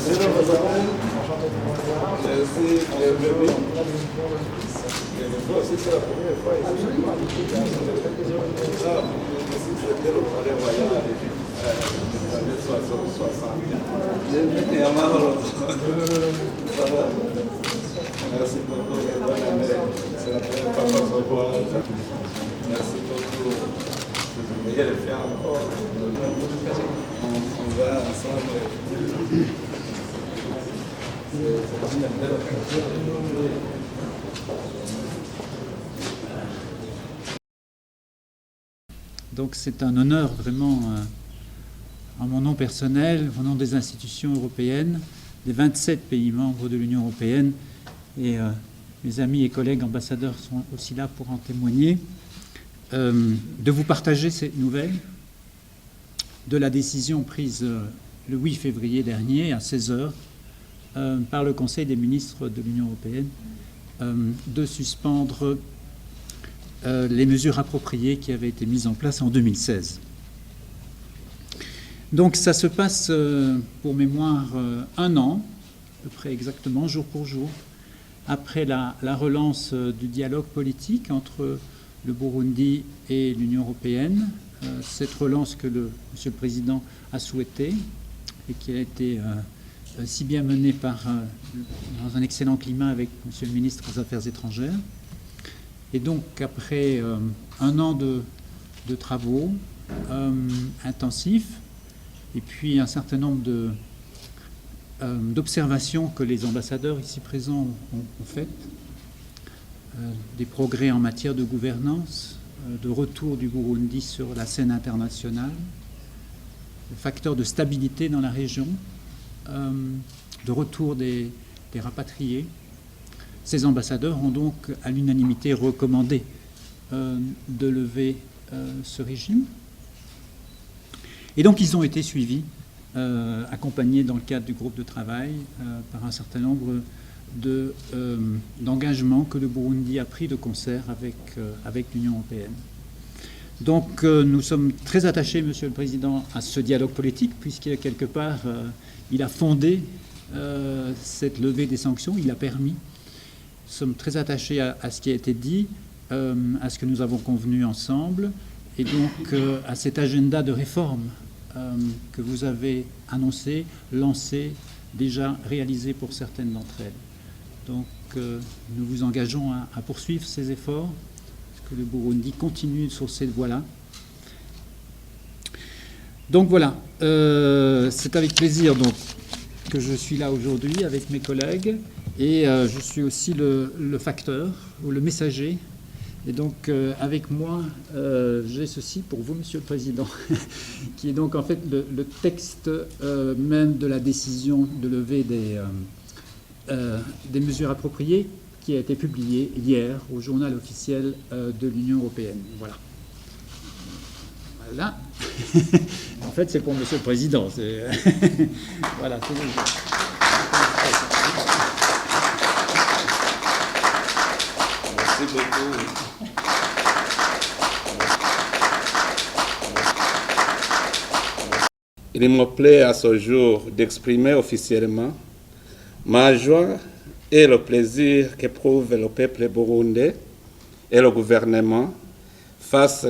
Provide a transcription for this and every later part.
C'est la première fois. Absolument. C'était le palais royal des années 60. Merci beaucoup. C'est la première fois qu'on se voit. Merci beaucoup. Je vais le faire encore. On va ensemble. C'est une belle occasion. Donc c'est un honneur vraiment en mon nom personnel, au nom des institutions européennes, des 27 pays membres de l'Union européenne, et mes amis et collègues ambassadeurs sont aussi là pour en témoigner, de vous partager cette nouvelle de la décision prise le 8 février dernier à 16h par le Conseil des ministres de l'Union européenne de suspendre les mesures appropriées qui avaient été mises en place en 2016. Donc ça se passe, pour mémoire, un an, à peu près exactement, jour pour jour, après la relance du dialogue politique entre le Burundi et l'Union européenne, cette relance que Monsieur le Président a souhaitée et qui a été si bien menée dans un excellent climat avec Monsieur le ministre des Affaires étrangères. Et donc, après un an de travaux intensifs, et puis un certain nombre d'observations que les ambassadeurs ici présents ont faites, des progrès en matière de gouvernance, de retour du Burundi sur la scène internationale, de facteurs de stabilité dans la région, de retour des rapatriés. Ces ambassadeurs ont donc à l'unanimité recommandé de lever ce régime. Et donc ils ont été suivis, accompagnés dans le cadre du groupe de travail par un certain nombre d'engagements que le Burundi a pris de concert avec l'Union européenne. Donc nous sommes très attachés, Monsieur le Président, à ce dialogue politique, puisqu'il quelque part, il a fondé cette levée des sanctions, il a permis. Nous sommes très attachés à ce qui a été dit, à ce que nous avons convenu ensemble, et donc à cet agenda de réforme que vous avez annoncé, lancé, déjà réalisé pour certaines d'entre elles. Donc nous vous engageons à poursuivre ces efforts, que le Burundi continue sur cette voie-là. Donc voilà, c'est avec plaisir donc, que je suis là aujourd'hui avec mes collègues. Et je suis aussi le facteur ou le messager. Et donc avec moi, j'ai ceci pour vous, Monsieur le Président, qui est donc en fait le texte même de la décision de lever des mesures appropriées qui a été publié hier au journal officiel de l'Union européenne. Voilà. Voilà. En fait, c'est pour Monsieur le Président. Voilà, c'est Merci beaucoup. Il me plaît à ce jour d'exprimer officiellement ma joie et le plaisir qu'éprouve le peuple burundais et le gouvernement face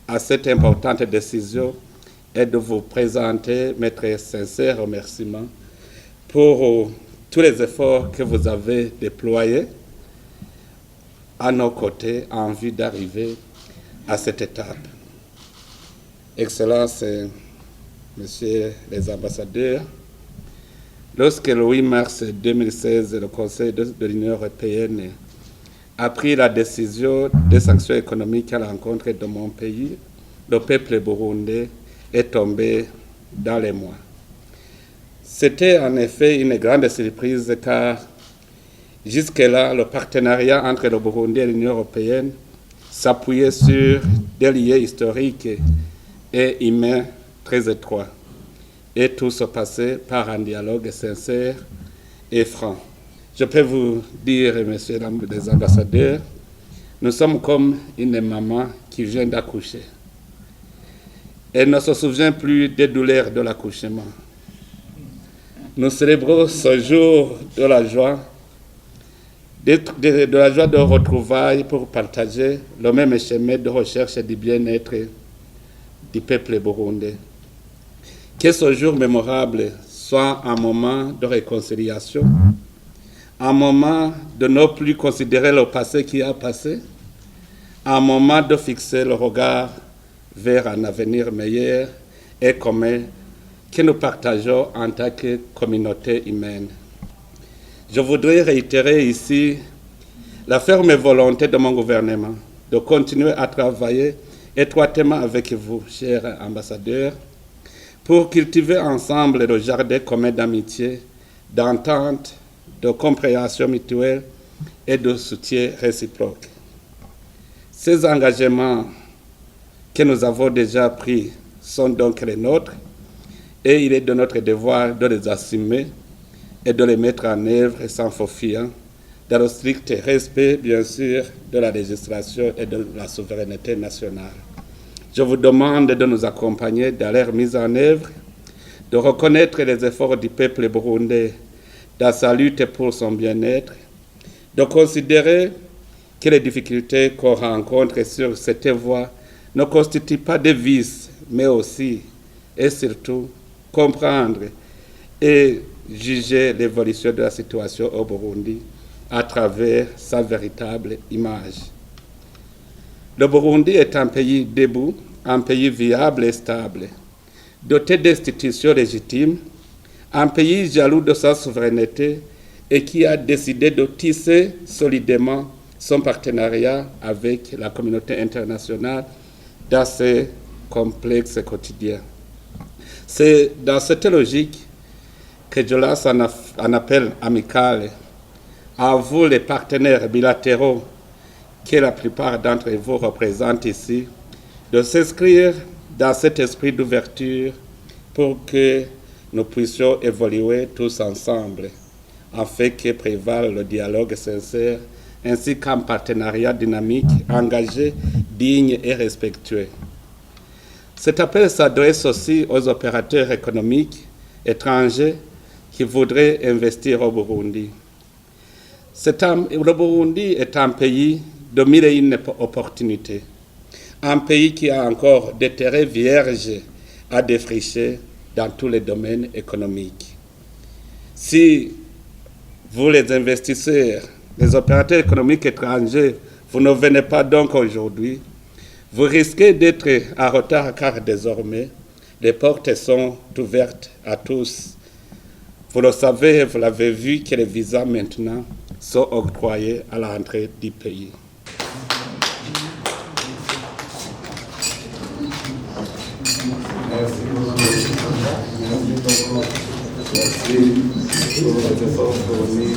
à cette importante décision et de vous présenter mes très sincères remerciements pour tous les efforts que vous avez déployés à nos côtés en vue d'arriver à cette étape. Excellences, Messieurs les ambassadeurs, lorsque le 8 mars 2016, le Conseil de l'Union européenne a pris la décision des sanctions économiques à l'encontre de mon pays, le peuple burundais est tombé dans les mois. C'était en effet une grande surprise car jusque-là, le partenariat entre le Burundi et l'Union européenne s'appuyait sur des liens historiques et humains très étroits. Et tout se passait par un dialogue sincère et franc. Je peux vous dire, messieurs les ambassadeurs, nous sommes comme une maman qui vient d'accoucher. Elle ne se souvient plus des douleurs de l'accouchement. Nous célébrons ce jour de la joie, de la joie de retrouvailles pour partager le même chemin de recherche du bien-être du peuple burundais. Que ce jour mémorable soit un moment de réconciliation, un moment de ne plus considérer le passé qui a passé, un moment de fixer le regard vers un avenir meilleur et commun que nous partageons en tant que communauté humaine. Je voudrais réitérer ici la ferme volonté de mon gouvernement de continuer à travailler étroitement avec vous, chers ambassadeurs, pour cultiver ensemble le jardin commun d'amitié, d'entente, de compréhension mutuelle et de soutien réciproque. Ces engagements que nous avons déjà pris sont donc les nôtres et il est de notre devoir de les assumer et de les mettre en œuvre sans faux fuyant, dans le strict respect, bien sûr, de la législation et de la souveraineté nationale. Je vous demande de nous accompagner dans leur mise en œuvre, de reconnaître les efforts du peuple burundais dans sa lutte pour son bien-être, de considérer que les difficultés qu'on rencontre sur cette voie ne constituent pas des vices, mais aussi et surtout comprendre et juger l'évolution de la situation au Burundi à travers sa véritable image. Le Burundi est un pays debout, un pays viable et stable, doté d'institutions légitimes, un pays jaloux de sa souveraineté et qui a décidé de tisser solidement son partenariat avec la communauté internationale dans ces complexes quotidiens. C'est dans cette logique que je lance un appel amical à vous, les partenaires bilatéraux que la plupart d'entre vous représentent ici, de s'inscrire dans cet esprit d'ouverture pour que nous puissions évoluer tous ensemble, afin que prévale le dialogue sincère ainsi qu'un partenariat dynamique, engagé, digne et respectueux. Cet appel s'adresse aussi aux opérateurs économiques étrangers qui voudraient investir au Burundi. Le Burundi est un pays de mille et une opportunités, un pays qui a encore des terrains vierges à défricher dans tous les domaines économiques. Si vous, les investisseurs, les opérateurs économiques étrangers, vous ne venez pas donc aujourd'hui, vous risquez d'être en retard car désormais, les portes sont ouvertes à tous. Vous le savez, vous l'avez vu que les visas maintenant sont octroyés à l'entrée du pays. Merci beaucoup. Merci pour les efforts fournis.